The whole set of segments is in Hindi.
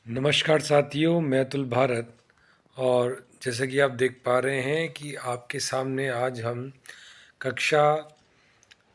नमस्कार साथियों, मैं अतुल भारत। और जैसा कि आप देख पा रहे हैं कि आपके सामने आज हम कक्षा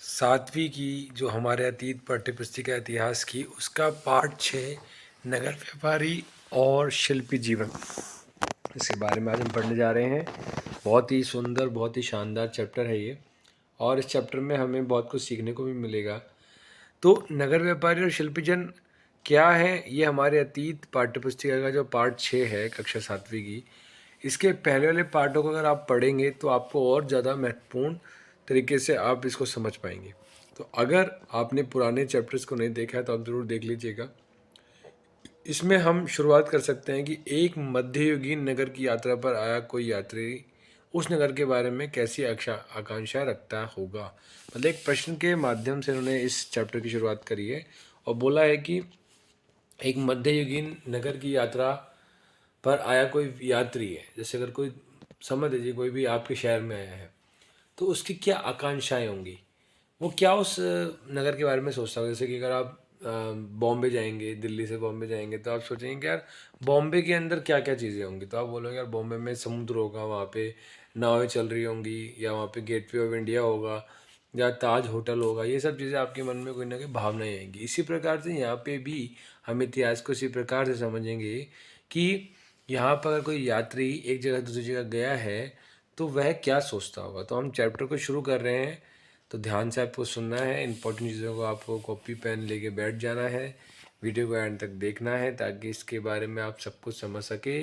7वीं की जो हमारे अतीत पाठ्यपुस्तिका इतिहास की उसका पाठ 6 नगर व्यापारी और शिल्पी जीवन, इसके बारे में आज हम पढ़ने जा रहे हैं। बहुत ही सुंदर, बहुत ही शानदार चैप्टर है ये, और इस चैप्टर में हमें बहुत कुछ सीखने को भी मिलेगा। तो नगर व्यापारी और शिल्पी जन क्या है, ये हमारे अतीत पाठ्यपुस्तिका का जो पार्ट 6 है कक्षा 7वीं की, इसके पहले वाले पार्टों को अगर आप पढ़ेंगे तो आपको और ज़्यादा महत्वपूर्ण तरीके से आप इसको समझ पाएंगे। तो अगर आपने पुराने चैप्टर्स को नहीं देखा है तो आप ज़रूर देख लीजिएगा। इसमें हम शुरुआत कर सकते हैं कि एक मध्ययुगीन नगर की यात्रा पर आया कोई यात्री उस नगर के बारे में कैसी आकांक्षा रखता होगा। मतलब एक प्रश्न के माध्यम से उन्होंने इस चैप्टर की शुरुआत करी है और बोला है कि एक मध्ययुगीन नगर की यात्रा पर आया कोई यात्री है। जैसे अगर कोई, समझ लीजिए कोई भी आपके शहर में आया है, तो उसकी क्या आकांक्षाएं होंगी, वो क्या उस नगर के बारे में सोचता होगा। जैसे कि अगर आप बॉम्बे जाएंगे, दिल्ली से बॉम्बे जाएंगे, तो आप सोचेंगे कि यार बॉम्बे के अंदर क्या क्या चीज़ें होंगी। तो आप बोलोगे यार बॉम्बे में समुद्र होगा, वहाँ पे नावें चल रही होंगी, या वहाँ पे गेटवे ऑफ इंडिया होगा, या ताज होटल होगा। ये सब चीज़ें आपके मन में कोई ना कोई भावनाएं आएंगी। इसी प्रकार से यहाँ पे भी हम इतिहास को इसी प्रकार से समझेंगे कि यहाँ पर अगर कोई यात्री एक जगह दूसरी जगह गया है तो वह क्या सोचता होगा। तो हम चैप्टर को शुरू कर रहे हैं, तो ध्यान से आपको सुनना है। इंपॉर्टेंट चीज़ों को आपको कॉपी पेन लेके बैठ जाना है, वीडियो को एंड तक देखना है ताकि इसके बारे में आप सब कुछ समझ सके,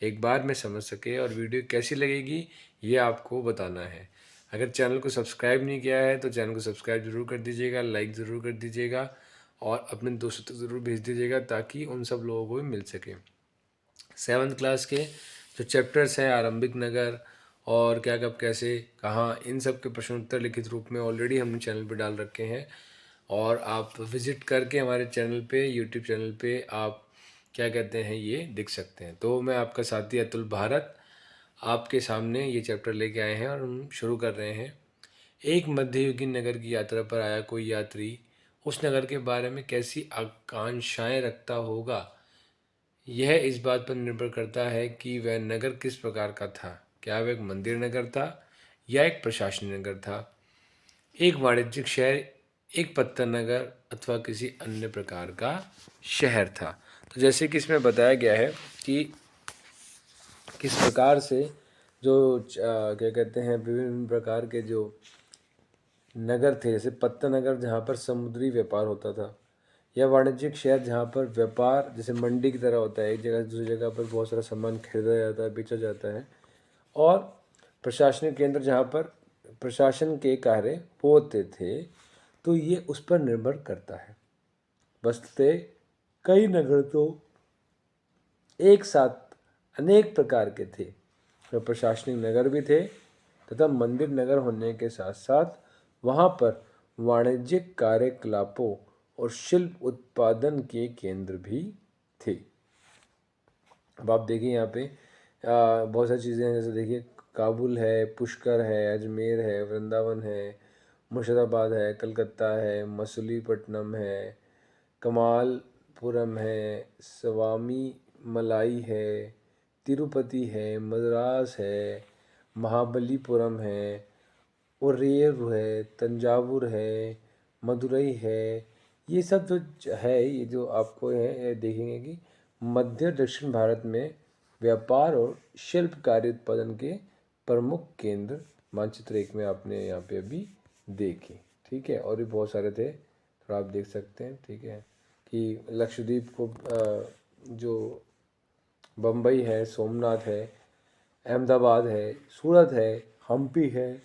एक बार में समझ सके। और वीडियो कैसी लगेगी ये आपको बताना है। अगर चैनल को सब्सक्राइब नहीं किया है तो चैनल को सब्सक्राइब ज़रूर कर दीजिएगा, लाइक ज़रूर कर दीजिएगा, और अपने दोस्तों तक ज़रूर भेज दीजिएगा ताकि उन सब लोगों को भी मिल सके। 7th क्लास के जो चैप्टर्स हैं, आरंभिक नगर और क्या कब कैसे कहाँ, इन सब के प्रश्नोत्तर लिखित रूप में ऑलरेडी हमने चैनल पे डाल रखे हैं, और आप विज़िट करके हमारे चैनल पे, यूट्यूब चैनल पे आप क्या कहते हैं ये देख सकते हैं। तो मैं आपका साथी अतुल भारत आपके सामने ये चैप्टर लेके आए हैं और हम शुरू कर रहे हैं। एक मध्ययुगीन नगर की यात्रा पर आया कोई यात्री उस नगर के बारे में कैसी आकांक्षाएं रखता होगा। यह इस बात पर निर्भर करता है कि वह नगर किस प्रकार का था। क्या वह एक मंदिर नगर था या एक प्रशासनिक नगर था, एक वाणिज्यिक शहर, एक पत्तन नगर, अथवा किसी अन्य प्रकार का शहर था। तो जैसे कि इसमें बताया गया है कि किस प्रकार से जो क्या कहते हैं, विभिन्न प्रकार के जो नगर थे, जैसे पत्तन नगर जहाँ पर समुद्री व्यापार होता था, या वाणिज्यिक शहर जहाँ पर व्यापार जैसे मंडी की तरह होता है, एक जगह से दूसरी जगह पर बहुत सारा सामान खरीदा जाता है, बेचा जाता है, और प्रशासनिक केंद्र जहाँ पर प्रशासन के कार्य होते थे। तो ये उस पर निर्भर करता है। बसते कई नगर तो एक साथ अनेक प्रकार के थे, तो प्रशासनिक नगर भी थे तथा मंदिर नगर होने के साथ साथ वहाँ पर वाणिज्यिक कार्यकलापों और शिल्प उत्पादन के केंद्र भी थे। अब आप देखिए यहाँ पे बहुत सारी चीज़ें हैं। जैसे देखिए काबुल है, पुष्कर है, अजमेर है, वृंदावन है, मुर्शिदाबाद है, कलकत्ता है, मसूलीपट्टनम है, कमालपुरम है, स्वामी मलाई है, तिरुपति है, मद्रास है, महाबलीपुरम है, ओरेर है, तंजावुर है, मदुरई है। ये सब जो है, ये जो आपको है, ये देखेंगे कि मध्य दक्षिण भारत में व्यापार और शिल्प कार्य उत्पादन के प्रमुख केंद्र मानचित्र 1 में आपने यहाँ पे अभी देखे। ठीक है, और भी बहुत सारे थे, थोड़ा आप देख सकते हैं। ठीक है, कि लक्षद्वीप को जो बम्बई है, सोमनाथ है, अहमदाबाद है, सूरत है, हम्पी है।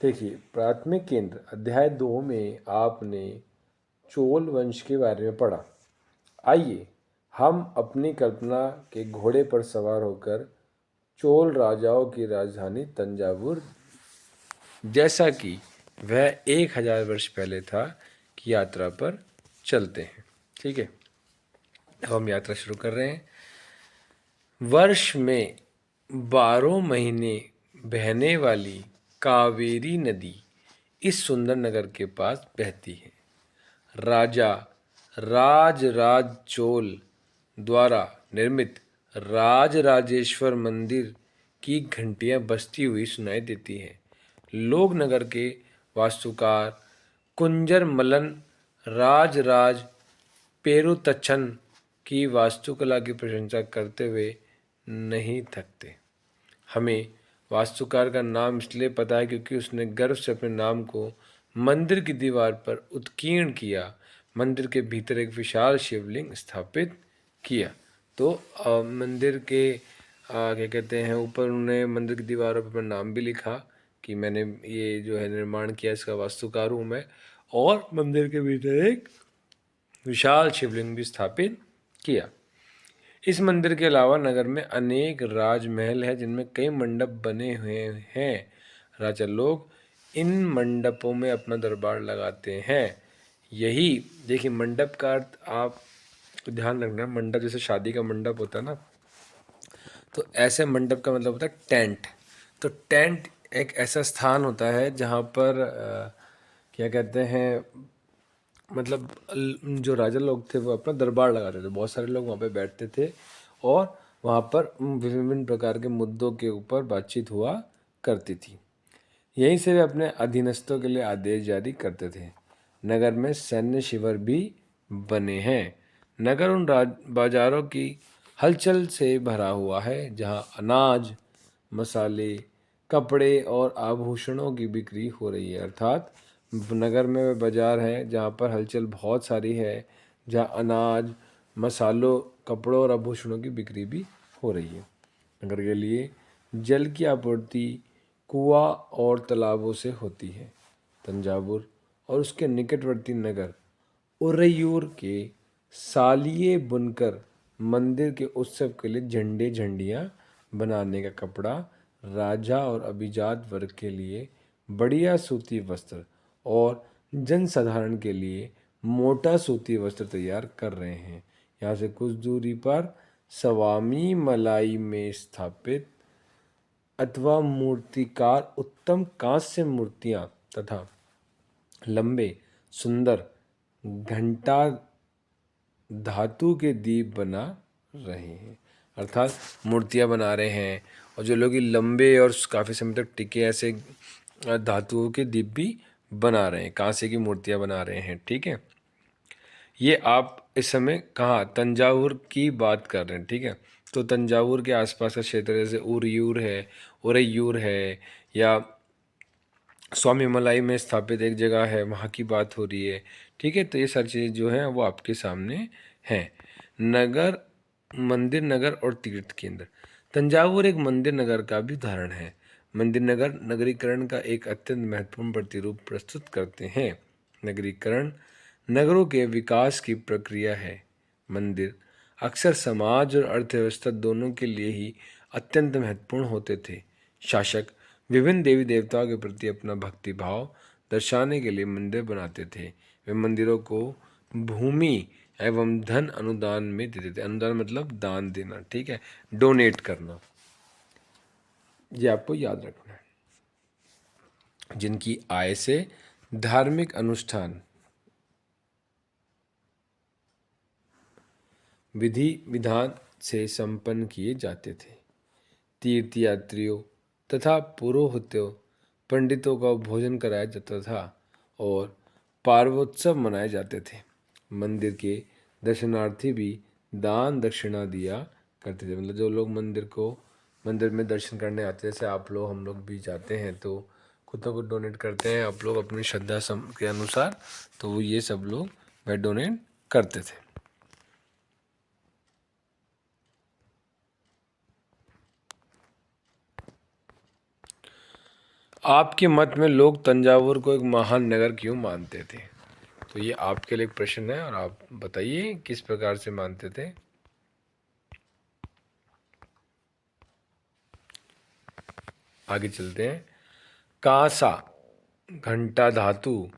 देखिए प्राथमिक केंद्र अध्याय 2 में आपने चोल वंश के बारे में पढ़ा। आइए हम अपनी कल्पना के घोड़े पर सवार होकर चोल राजाओं की राजधानी तंजावुर, जैसा कि वह 1000 वर्ष पहले था, की यात्रा पर चलते हैं। ठीक है, अब हम यात्रा शुरू कर रहे हैं। वर्ष में 12 महीने बहने वाली कावेरी नदी इस सुंदर नगर के पास बहती है। राजा राजराज चोल द्वारा निर्मित राजराजेश्वर मंदिर की घंटियां बजती हुई सुनाई देती हैं। लोग नगर के वास्तुकार कुंजर मलन राजराज पेरुतचन की वास्तुकला की प्रशंसा करते हुए नहीं थकते। हमें वास्तुकार का नाम इसलिए पता है क्योंकि उसने गर्व से अपने नाम को मंदिर की दीवार पर उत्कीर्ण किया, मंदिर के भीतर एक विशाल शिवलिंग स्थापित किया। तो मंदिर के क्या कहते हैं, ऊपर उन्होंने मंदिर की दीवारों पर अपना नाम भी लिखा कि मैंने ये जो है निर्माण किया, इसका वास्तुकार हूँ मैं, और मंदिर के भीतर एक विशाल शिवलिंग भी स्थापित किया। इस मंदिर के अलावा नगर में अनेक राजमहल है जिनमें कई मंडप बने हुए हैं। राजा लोग इन मंडपों में अपना दरबार लगाते हैं। यही देखिए, मंडप का अर्थ आप ध्यान रखना, मंडप जैसे शादी का मंडप होता है ना, तो ऐसे मंडप का मतलब होता है टेंट। तो टेंट एक ऐसा स्थान होता है जहाँ पर क्या कहते हैं, मतलब जो राजा लोग थे वो अपना दरबार लगाते थे, बहुत सारे लोग वहाँ पे बैठते थे और वहाँ पर विभिन्न प्रकार के मुद्दों के ऊपर बातचीत हुआ करती थी। यहीं से वे अपने अधीनस्थों के लिए आदेश जारी करते थे। नगर में सैन्य शिविर भी बने हैं। नगर उन बाजारों की हलचल से भरा हुआ है जहाँ अनाज, मसाले, कपड़े और आभूषणों की बिक्री हो रही है। अर्थात नगर में वे बाजार हैं जहाँ पर हलचल बहुत सारी है, जहाँ अनाज, मसालों, कपड़ों और आभूषणों की बिक्री भी हो रही है। नगर के लिए जल की आपूर्ति कुआं और तालाबों से होती है। तंजावुर और उसके निकटवर्ती नगर उरैयूर के सालिए बुनकर मंदिर के उत्सव के लिए झंडे झंडियाँ बनाने का कपड़ा, राजा और अभिजात वर्ग के लिए बढ़िया सूती वस्त्र और जनसाधारण के लिए मोटा सूती वस्त्र तैयार कर रहे हैं। यहाँ से कुछ दूरी पर सवामी मलाई में स्थापित अथवा मूर्तिकार उत्तम कांस्य मूर्तियाँ तथा लंबे सुंदर घंटा धातु के दीप बना रहे हैं। अर्थात मूर्तियाँ बना रहे हैं, और जो लोग लंबे और काफ़ी समय तक टिके ऐसे धातुओं के दीप भी बना रहे हैं, कांसे की मूर्तियाँ बना रहे हैं। ठीक है, ये आप इस समय कहाँ तंजावुर की बात कर रहे हैं। ठीक है, तो तंजावुर के आसपास का क्षेत्र जैसे उरैयूर है या स्वामी मलाई में स्थापित एक जगह है, वहाँ की बात हो रही है। ठीक है, तो ये सारी चीज़ें जो हैं वो आपके सामने हैं। नगर, मंदिर नगर और तीर्थ केंद्र। तंजावुर एक मंदिर नगर का भी उदाहरण है। मंदिर नगर नगरीकरण का एक अत्यंत महत्वपूर्ण प्रतिरूप प्रस्तुत करते हैं। नगरीकरण नगरों के विकास की प्रक्रिया है। मंदिर अक्सर समाज और अर्थव्यवस्था दोनों के लिए ही अत्यंत महत्वपूर्ण होते थे। शासक विभिन्न देवी देवताओं के प्रति अपना भक्ति भाव दर्शाने के लिए मंदिर बनाते थे। वे मंदिरों को भूमि एवं धन अनुदान में देते थे। अनुदान मतलब दान देना, ठीक है, डोनेट करना, ये आपको याद रखना है। जिनकी आय से धार्मिक अनुष्ठान विधि विधान से संपन्न किए जाते थे। तीर्थयात्रियों तथा पुरोहितों, पंडितों का भोजन कराया जाता था और पार्वोत्सव मनाए जाते थे। मंदिर के दर्शनार्थी भी दान दक्षिणा दिया करते थे। मतलब जो लोग मंदिर में दर्शन करने आते हैं, जैसे आप लोग, हम लोग भी जाते हैं, तो कुछ ना कुछ डोनेट करते हैं आप लोग अपनी श्रद्धा के अनुसार, तो वो ये सब लोग वह डोनेट करते थे। आपके मत में लोग तंजावुर को एक महान नगर क्यों मानते थे? तो ये आपके लिए एक प्रश्न है और आप बताइए किस प्रकार से मानते थे। आगे चलते हैं। कांसा, घंटा धातु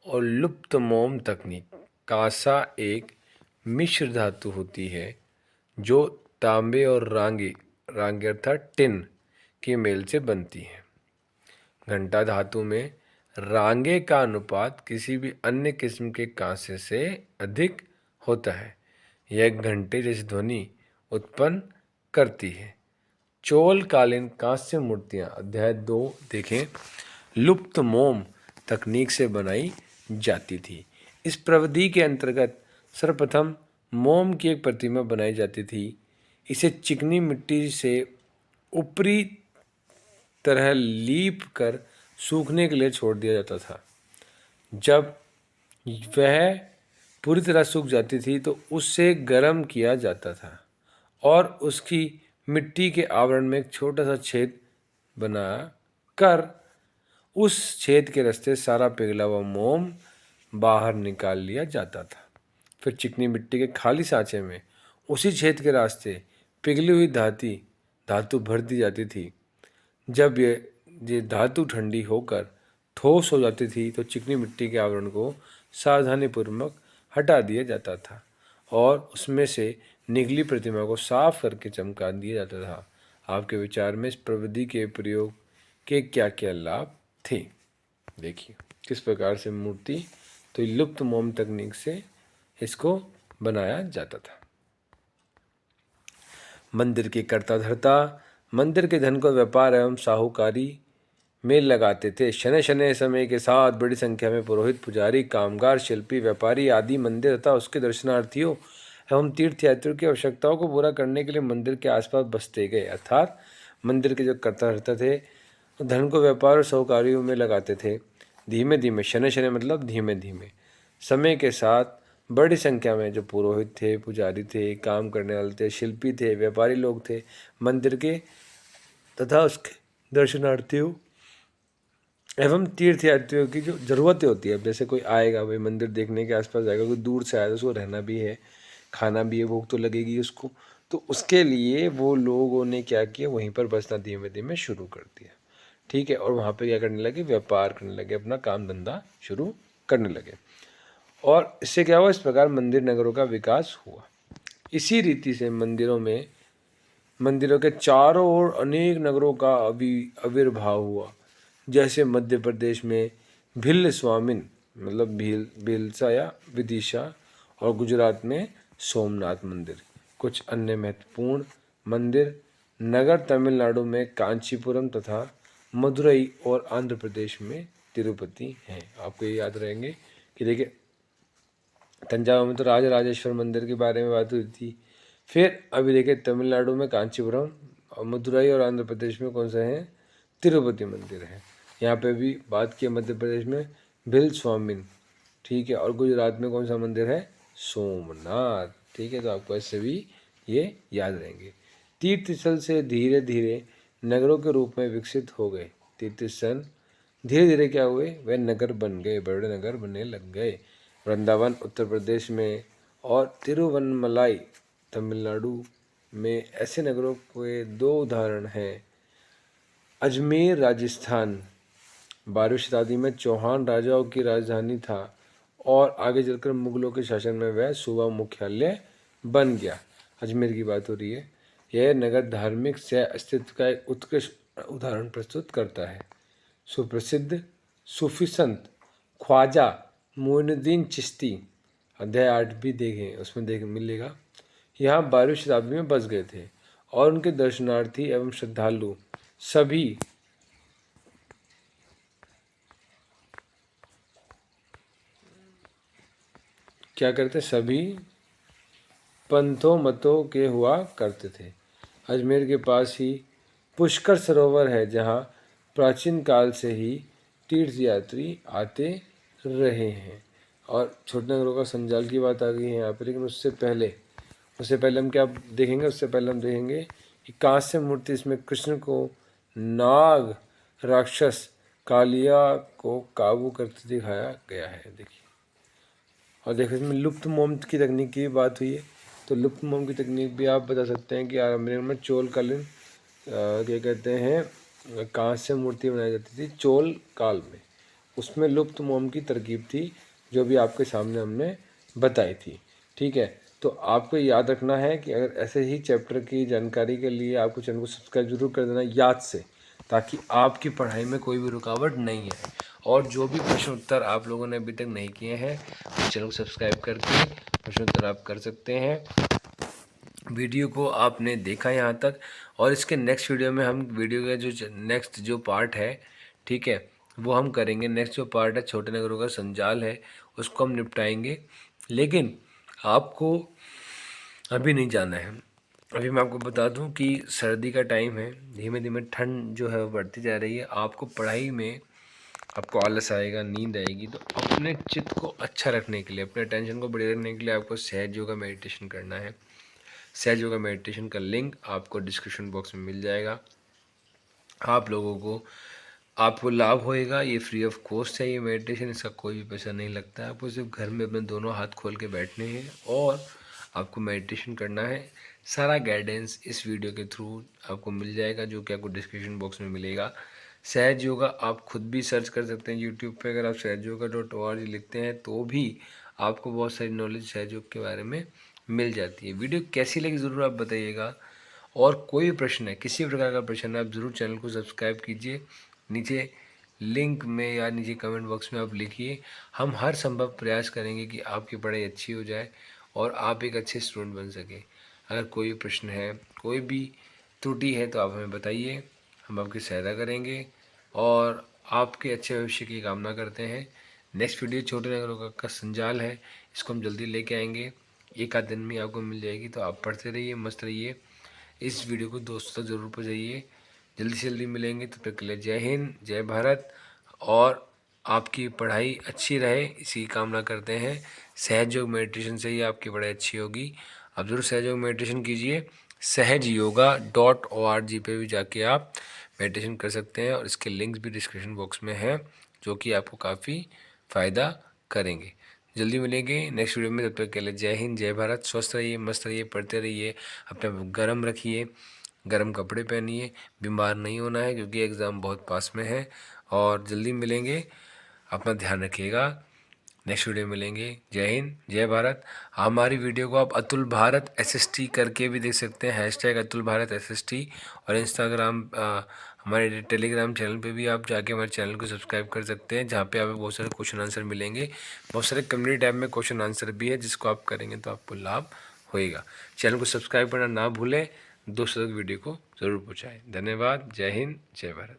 और लुप्त मोम तकनीक। कांसा एक मिश्र धातु होती है जो तांबे और रांगे रांगे अर्थात टिन के मेल से बनती है। घंटा धातु में रांगे का अनुपात किसी भी अन्य किस्म के कांसे से अधिक होता है। यह एक घंटे जैसी ध्वनि उत्पन्न करती है। चोल कालीन कांस्य मूर्तियां अध्याय 2 देखें। लुप्त मोम तकनीक से बनाई जाती थी। इस प्रविधि के अंतर्गत सर्वप्रथम मोम की एक प्रतिमा बनाई जाती थी। इसे चिकनी मिट्टी से ऊपरी तरह लीप कर सूखने के लिए छोड़ दिया जाता था। जब वह पूरी तरह सूख जाती थी तो उससे गर्म किया जाता था और उसकी मिट्टी के आवरण में एक छोटा सा छेद बना कर उस छेद के रास्ते सारा पिघला हुआ मोम बाहर निकाल लिया जाता था। फिर चिकनी मिट्टी के खाली सांचे में उसी छेद के रास्ते पिघली हुई धातु भर दी जाती थी। जब ये धातु ठंडी होकर ठोस हो जाती थी तो चिकनी मिट्टी के आवरण को सावधानीपूर्वक हटा दिया जाता था और उसमें से निकली प्रतिमा को साफ करके चमका दिया जाता था। आपके विचार में इस प्रविधि के प्रयोग के क्या क्या लाभ थे? देखिए किस प्रकार से मूर्ति तो लुप्त मोम तकनीक से इसको बनाया जाता था। मंदिर के कर्ता धर्ता मंदिर के धन को व्यापार एवं साहूकारी में लगाते थे। शनै शनै समय के साथ बड़ी संख्या में पुरोहित, पुजारी, कामगार, शिल्पी, व्यापारी आदि मंदिर तथा उसके दर्शनार्थियों एवं तीर्थयात्रियों की आवश्यकताओं को पूरा करने के लिए मंदिर के आसपास बसते गए। अर्थात मंदिर के जो कर्ता धर्ता थे धन को व्यापार और साहूकारियों में लगाते थे। धीमे धीमे, शनै शनै मतलब धीमे धीमे, समय के साथ बड़ी संख्या में जो पुरोहित थे, पुजारी थे, काम करने वाले थे, शिल्पी थे, व्यापारी लोग थे, मंदिर के तथा उसके दर्शनार्थियों एवं तीर्थयात्रियों की जो ज़रूरतें होती है। अब जैसे कोई आएगा भाई मंदिर देखने के आसपास जाएगा, कोई दूर से आया तो उसको रहना भी है, खाना भी है, भूख तो लगेगी उसको, तो उसके लिए वो लोगों ने क्या किया, वहीं पर बसना धीमे धीमे शुरू कर दिया। ठीक है, और वहाँ पे क्या करने लगे, व्यापार करने लगे, अपना काम धंधा शुरू करने लगे और इससे क्या हुआ, इस प्रकार मंदिर नगरों का विकास हुआ। इसी रीति से मंदिरों के चारों ओर अनेक नगरों का आविर्भाव हुआ। जैसे मध्य प्रदेश में भिल्ल स्वामिन मतलब भीलसा या विदिशा और गुजरात में सोमनाथ मंदिर। कुछ अन्य महत्वपूर्ण मंदिर नगर तमिलनाडु में कांचीपुरम तथा मदुरई और आंध्र प्रदेश में तिरुपति हैं। आपको ये याद रहेंगे कि देखिए तंजावुर में तो राजराजेश्वर मंदिर के बारे में बात हुई थी। फिर अभी देखिए तमिलनाडु में कांचीपुरम और मदुरई और आंध्र प्रदेश में कौन सा है, तिरुपति मंदिर है। यहाँ पे भी बात की मध्य प्रदेश में भिल स्वामिन, ठीक है, और गुजरात में कौन सा मंदिर है, सोमनाथ। ठीक है, तो आपको ऐसे भी ये याद रहेंगे। तीर्थ स्थल से धीरे धीरे नगरों के रूप में विकसित हो गए। तीर्थ स्थल धीरे धीरे क्या हुए, वे नगर बन गए, बड़े नगर बनने लग गए। वृंदावन उत्तर प्रदेश में और तिरुवन्नमलाई तमिलनाडु में ऐसे नगरों के दो उदाहरण हैं। अजमेर राजस्थान 12वीं शताब्दी में चौहान राजाओं की राजधानी था और आगे चलकर मुगलों के शासन में वह सूबा मुख्यालय बन गया। अजमेर की बात हो रही है। यह नगर धार्मिक सह अस्तित्व का एक उत्कृष्ट उदाहरण प्रस्तुत करता है। सुप्रसिद्ध सूफी संत ख्वाजा मोइनुद्दीन चिश्ती अध्याय 8 भी देखें, उसमें मिलेगा। यहाँ 12वीं शताब्दी में बस गए थे और उनके दर्शनार्थी एवं श्रद्धालु सभी क्या करते, सभी पंथों मतों के हुआ करते थे। अजमेर के पास ही पुष्कर सरोवर है जहाँ प्राचीन काल से ही तीर्थयात्री आते रहे हैं। और छोटे नगरों का संजाल की बात आ गई है यहाँ पर, लेकिन उससे पहले हम क्या देखेंगे, उससे पहले हम देखेंगे कि कांस्य मूर्ति, इसमें कृष्ण को नाग राक्षस कालिया को काबू करते दिखाया गया है। देखिए, और देखो इसमें लुप्त मोम की तकनीक की बात हुई है, तो लुप्त मोम की तकनीक भी आप बता सकते हैं कि आरंभ में चोल कालीन क्या कहते हैं, कांस्य मूर्ति बनाई जाती थी चोल काल में, उसमें लुप्त मोम की तरकीब थी जो भी आपके सामने हमने बताई थी। ठीक है, तो आपको याद रखना है कि अगर ऐसे ही चैप्टर की जानकारी के लिए आपको चैनल को सब्सक्राइब जरूर कर देना याद से, ताकि आपकी पढ़ाई में कोई भी रुकावट नहीं आए। और जो भी प्रश्न उत्तर आप लोगों ने अभी तक नहीं किए हैं, तो चैनल को सब्सक्राइब करके प्रश्न उत्तर आप कर सकते हैं। वीडियो को आपने देखा यहाँ तक, और इसके नेक्स्ट वीडियो में हम वीडियो का जो नेक्स्ट जो पार्ट है, ठीक है, वो हम करेंगे। नेक्स्ट जो पार्ट है छोटे नगरों का संजाल है, उसको हम निपटाएंगे। लेकिन आपको अभी नहीं जाना है। अभी मैं आपको बता दूं कि सर्दी का टाइम है, धीमे धीमे ठंड जो है वो बढ़ती जा रही है। आपको पढ़ाई में आपको आलस आएगा, नींद आएगी, तो अपने चित्त को अच्छा रखने के लिए, अपने टेंशन को बढ़िया रखने के लिए आपको सहज योगा मेडिटेशन करना है। सहज योगा मेडिटेशन का लिंक आपको डिस्क्रिप्शन बॉक्स में मिल जाएगा। आप लोगों को आपको लाभ होएगा। ये फ्री ऑफ कॉस्ट है ये मेडिटेशन, इसका कोई भी पैसा नहीं लगता है। आपको सिर्फ घर में अपने दोनों हाथ खोल के बैठने हैं और आपको मेडिटेशन करना है। सारा गाइडेंस इस वीडियो के थ्रू आपको मिल जाएगा, जो कि आपको डिस्क्रिप्शन बॉक्स में मिलेगा। सहज योगा आप खुद भी सर्च कर सकते हैं यूट्यूब पे। अगर आप सहजयोगा.org लिखते हैं तो भी आपको बहुत सारी नॉलेज सहज योग के बारे में मिल जाती है। वीडियो कैसी लगी ज़रूर आप बताइएगा। और कोई प्रश्न है, किसी प्रकार का प्रश्न है, आप ज़रूर चैनल को सब्सक्राइब कीजिए। नीचे लिंक में या नीचे कमेंट बॉक्स में आप लिखिए। हम हर संभव प्रयास करेंगे कि आपकी पढ़ाई अच्छी हो जाए और आप एक अच्छे स्टूडेंट बन सकें। अगर कोई प्रश्न है, कोई भी त्रुटि है, तो आप हमें बताइए, हम आपकी सहायता करेंगे और आपके अच्छे भविष्य की कामना करते हैं। नेक्स्ट वीडियो छोटे नगरों का संजाल है, इसको हम जल्दी लेके आएंगे। एक आध दिन में आपको मिल जाएगी, तो आप पढ़ते रहिए, मस्त रहिए। इस वीडियो को दोस्तों तक ज़रूर पहुँचाइए। जल्दी से जल्दी मिलेंगे, तब तक के लिए जय हिंद, जय भारत। और आपकी पढ़ाई अच्छी रहे, इसी की कामना करते हैं। सहज योग मेडिटेशन से ही आपकी पढ़ाई अच्छी होगी। आप ज़रूर सहज योग मेडिटेशन कीजिए। सहजयोगा.org पे भी जाके आप मेडिटेशन कर सकते हैं, और इसके लिंक्स भी डिस्क्रिप्शन बॉक्स में हैं, जो कि आपको काफ़ी फ़ायदा करेंगे। जल्दी मिलेंगे नेक्स्ट वीडियो में, तब तक के लिए जय हिंद, जय भारत। स्वस्थ रहिए, मस्त रहिए, पढ़ते रहिए, अपने गर्म रखिए, गर्म कपड़े पहनिए। बीमार नहीं होना है, क्योंकि एग्ज़ाम बहुत पास में है। और जल्दी मिलेंगे, अपना ध्यान रखिएगा। नेक्स्ट वीडियो में मिलेंगे। जय हिंद, जय भारत। हमारी वीडियो को आप अतुल भारत SST करके भी देख सकते हैं, हैशटैग अतुल भारत SST। और इंस्टाग्राम, हमारे टेलीग्राम चैनल पे भी आप जाके हमारे चैनल को सब्सक्राइब कर सकते हैं, जहाँ पे आपको बहुत सारे क्वेश्चन आंसर मिलेंगे। बहुत सारे कम्युनिटी टैब में क्वेश्चन आंसर भी है, जिसको आप करेंगे तो आपको लाभ होएगा। चैनल को सब्सक्राइब करना ना भूलें, दोस्तों तक वीडियो को ज़रूर पहुँचाएँ। धन्यवाद। जय हिंद, जय भारत।